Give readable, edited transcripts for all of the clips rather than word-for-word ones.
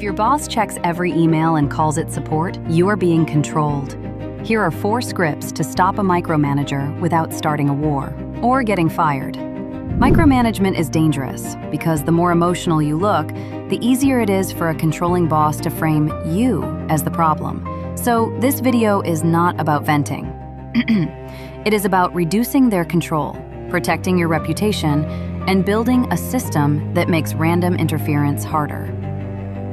If your boss checks every email and calls it support, you are being controlled. Here are 4 scripts to stop a micromanager without starting a war or getting fired. Micromanagement is dangerous because the more emotional you look, the easier it is for a controlling boss to frame you as the problem. So this video is not about venting. It is about reducing their control, protecting your reputation, and building a system that makes random interference harder.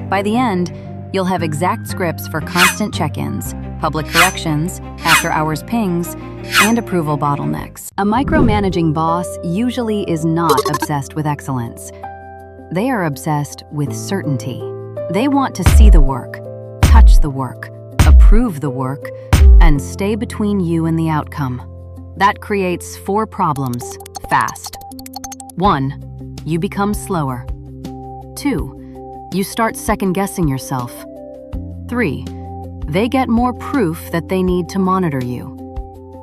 By the end, you'll have exact scripts for constant check-ins, public corrections, after-hours pings, and approval bottlenecks. A micromanaging boss usually is not obsessed with excellence. They are obsessed with certainty. They want to see the work, touch the work, approve the work, and stay between you and the outcome. That creates 4 problems, fast. 1. You become slower. 2. You start second-guessing yourself. 3. They get more proof that they need to monitor you.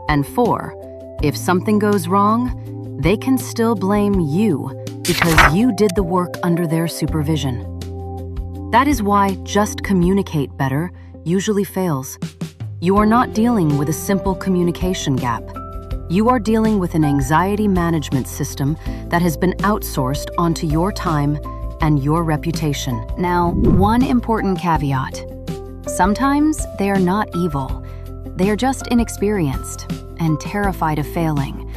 And 4. If something goes wrong, they can still blame you because you did the work under their supervision. That is why just communicate better usually fails. You are not dealing with a simple communication gap. You are dealing with an anxiety management system that has been outsourced onto your time and your reputation. Now, one important caveat. Sometimes they are not evil. They are just inexperienced and terrified of failing.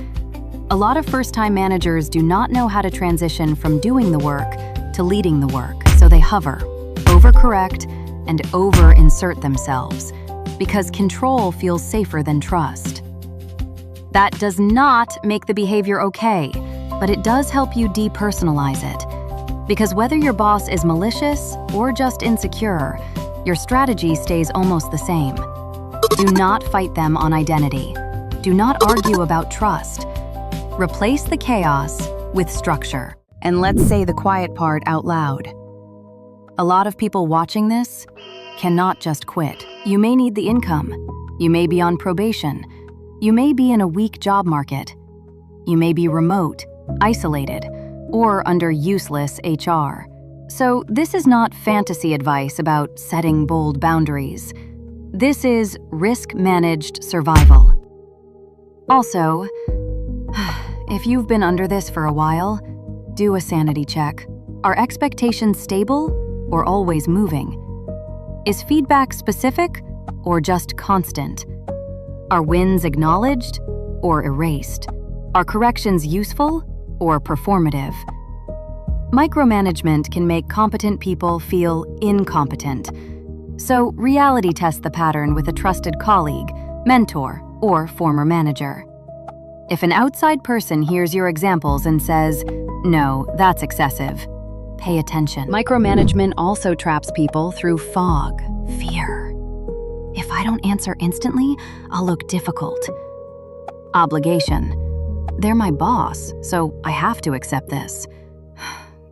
A lot of first-time managers do not know how to transition from doing the work to leading the work, so they hover, overcorrect, and over-insert themselves because control feels safer than trust. That does not make the behavior okay, but it does help you depersonalize it. Because whether your boss is malicious or just insecure, your strategy stays almost the same. Do not fight them on identity. Do not argue about trust. Replace the chaos with structure. And let's say the quiet part out loud. A lot of people watching this cannot just quit. You may need the income. You may be on probation. You may be in a weak job market. You may be remote, isolated, or under useless HR. So this is not fantasy advice about setting bold boundaries. This is risk-managed survival. Also, if you've been under this for a while, do a sanity check. Are expectations stable or always moving? Is feedback specific or just constant? Are wins acknowledged or erased? Are corrections useful or performative? Micromanagement can make competent people feel incompetent. So reality test the pattern with a trusted colleague, mentor, or former manager. If an outside person hears your examples and says, "No, that's excessive," pay attention. Micromanagement also traps people through F.O.G, fear. If I don't answer instantly, I'll look difficult. Obligation. They're my boss, so I have to accept this.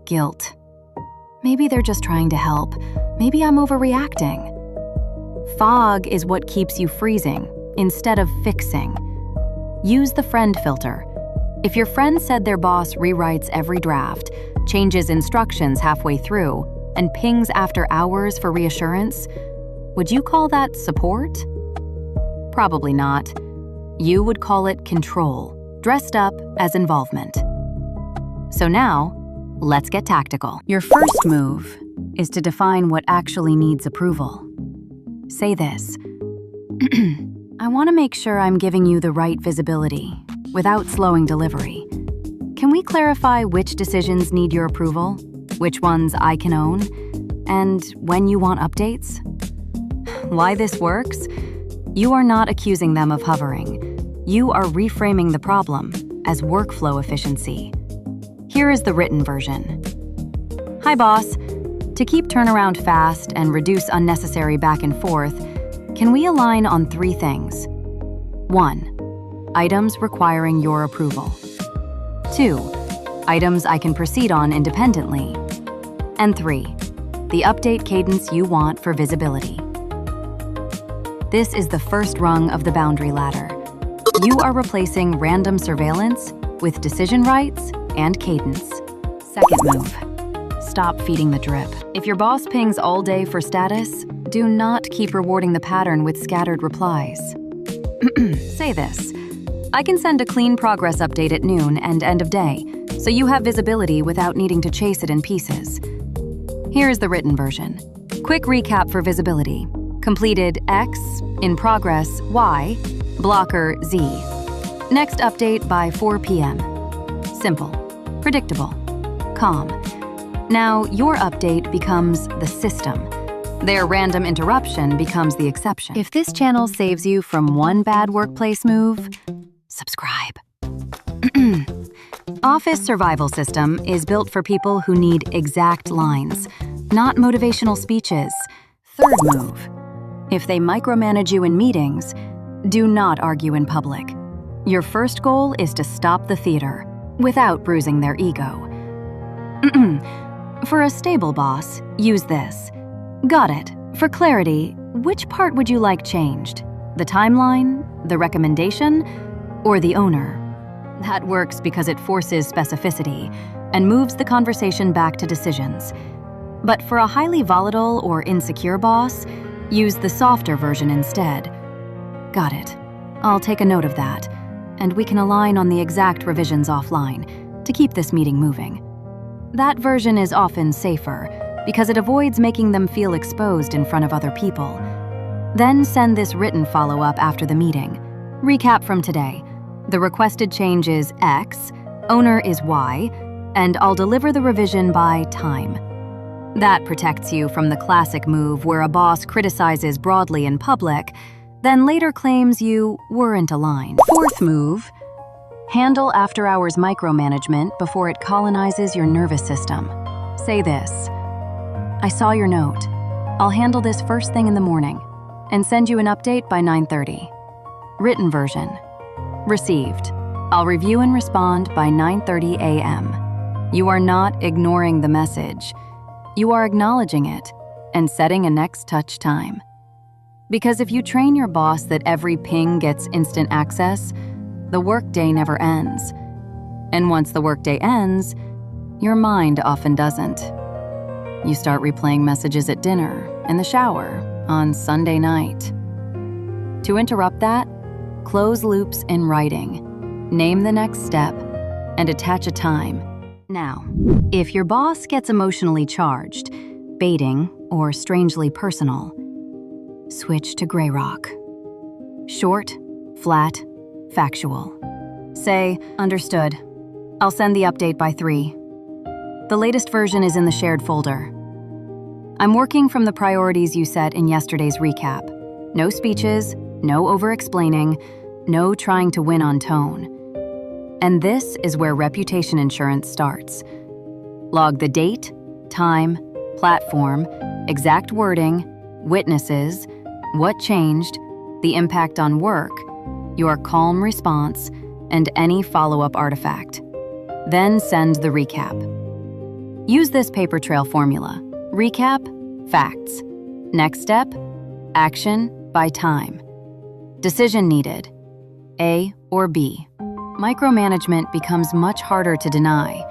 Guilt. Maybe they're just trying to help. Maybe I'm overreacting. F.O.G is what keeps you freezing instead of fixing. Use the friend filter. If your friend said their boss rewrites every draft, changes instructions halfway through, and pings after hours for reassurance, would you call that support? Probably not. You would call it control, dressed up as involvement. So now, let's get tactical. Your first move is to define what actually needs approval. Say this. I want to make sure I'm giving you the right visibility without slowing delivery. Can we clarify which decisions need your approval, which ones I can own, and when you want updates? Why this works? You are not accusing them of hovering. You are reframing the problem as workflow efficiency. Here is the written version. Hi, boss. To keep turnaround fast and reduce unnecessary back and forth, can we align on 3 things? 1. Items requiring your approval. 2. Items I can proceed on independently. And 3. The update cadence you want for visibility. This is the first rung of the boundary ladder. You are replacing random surveillance with decision rights and cadence. Second move. stop feeding the drip. If your boss pings all day for status, do not keep rewarding the pattern with scattered replies. Say this: I can send a clean progress update at noon and end of day, so you have visibility without needing to chase it in pieces. Here's the written version. Quick recap for visibility. Completed X, in progress Y, blocker Z. Next update by 4 p.m. Simple, predictable, calm. Now your update becomes the system. Their random interruption becomes the exception. If this channel saves you from one bad workplace move, subscribe. Office Survival System is built for people who need exact lines, not motivational speeches. Third move. If they micromanage you in meetings, do not argue in public. Your first goal is to stop the theater without bruising their ego. For a stable boss, use this. Got it. For clarity, which part would you like changed? The timeline, the recommendation, or the owner? That works because it forces specificity and moves the conversation back to decisions. But for a highly volatile or insecure boss, use the softer version instead. Got it. I'll take a note of that, and we can align on the exact revisions offline to keep this meeting moving. That version is often safer because it avoids making them feel exposed in front of other people. Then send this written follow-up after the meeting. Recap from today. The requested change is X, owner is Y, and I'll deliver the revision by time. That protects you from the classic move where a boss criticizes broadly in public, then later claims you weren't aligned. Fourth move, handle after-hours micromanagement before it colonizes your nervous system. Say this: I saw your note. I'll handle this first thing in the morning and send you an update by 9:30. Written version. Received. I'll review and respond by 9:30 a.m. You are not ignoring the message. You are acknowledging it and setting a next touch time. Because if you train your boss that every ping gets instant access, the workday never ends. And once the workday ends, your mind often doesn't. You start replaying messages at dinner, in the shower, on Sunday night. To interrupt that, close loops in writing, name the next step, and attach a time. Now, if your boss gets emotionally charged, baiting, or strangely personal, switch to gray rock. Short, flat, factual. Say, understood. I'll send the update by 3. The latest version is in the shared folder. I'm working from the priorities you set in yesterday's recap. No speeches, no over-explaining, no trying to win on tone. And this is where reputation insurance starts. Log the date, time, platform, exact wording, witnesses, what changed, the impact on work, your calm response, and any follow-up artifact. Then send the recap. Use this paper trail formula. Recap, facts. Next step, action by time. Decision needed, A or B. Micromanagement becomes much harder to deny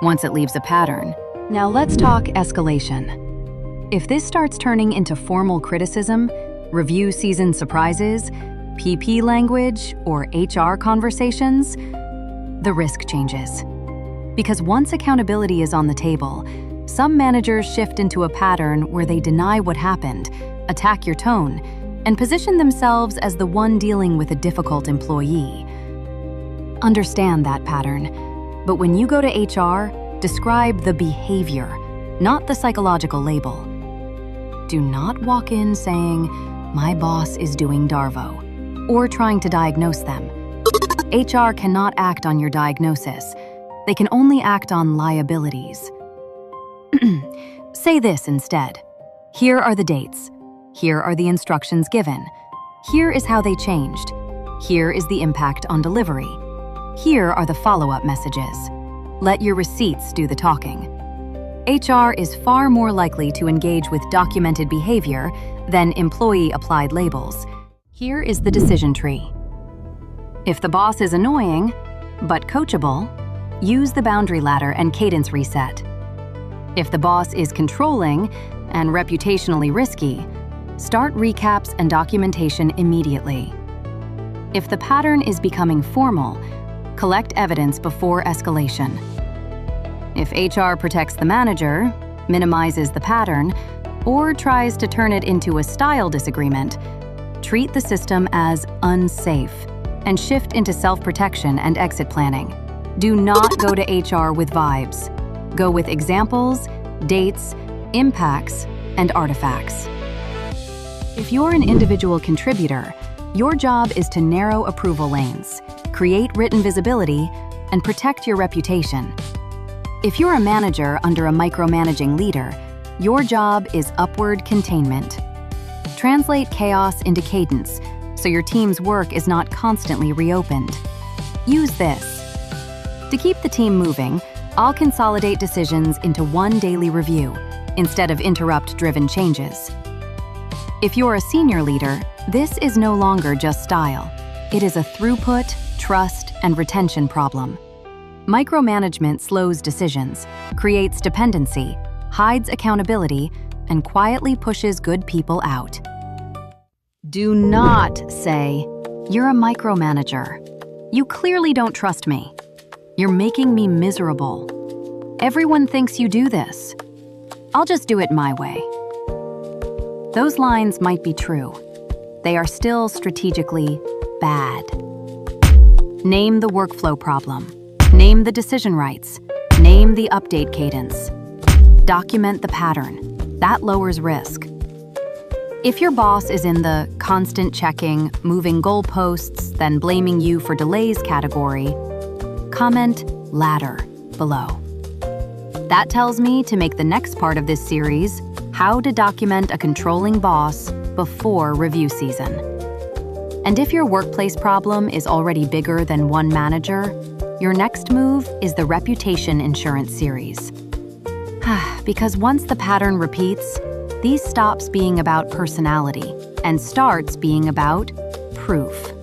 once it leaves a pattern. Now let's talk escalation. If this starts turning into formal criticism, review season surprises, PP language, or HR conversations, the risk changes. Because once accountability is on the table, some managers shift into a pattern where they deny what happened, attack your tone, and position themselves as the one dealing with a difficult employee. Understand that pattern, but when you go to HR, describe the behavior, not the psychological label. Do not walk in saying, "My boss is doing Darvo," or trying to diagnose them. HR cannot act on your diagnosis. They can only act on liabilities. Say this instead. Here are the dates. Here are the instructions given. Here is how they changed. Here is the impact on delivery. Here are the follow-up messages. Let your receipts do the talking. HR is far more likely to engage with documented behavior than employee-applied labels. Here is the decision tree. If the boss is annoying, but coachable, use the boundary ladder and cadence reset. If the boss is controlling and reputationally risky, start recaps and documentation immediately. If the pattern is becoming formal, collect evidence before escalation. If HR protects the manager, minimizes the pattern, or tries to turn it into a style disagreement, treat the system as unsafe and shift into self-protection and exit planning. Do not go to HR with vibes. Go with examples, dates, impacts, and artifacts. If you're an individual contributor, your job is to narrow approval lanes, create written visibility, and protect your reputation. If you're a manager under a micromanaging leader, your job is upward containment. Translate chaos into cadence so your team's work is not constantly reopened. Use this. To keep the team moving, I'll consolidate decisions into one daily review instead of interrupt-driven changes. If you're a senior leader, this is no longer just style. It is a throughput, trust, and retention problem. Micromanagement slows decisions, creates dependency, hides accountability, and quietly pushes good people out. Do not say, "You're a micromanager. You clearly don't trust me. You're making me miserable. Everyone thinks you do this. I'll just do it my way." Those lines might be true. They are still strategically bad. Name the workflow problem. Name the decision rights. Name the update cadence. Document the pattern. That lowers risk. If your boss is in the constant checking, moving goalposts, then blaming you for delays category, comment ladder below. That tells me to make the next part of this series how to document a controlling boss before review season. And if your workplace problem is already bigger than one manager, your next move is the reputation insurance series. Because once the pattern repeats, these stops being about personality and starts being about proof.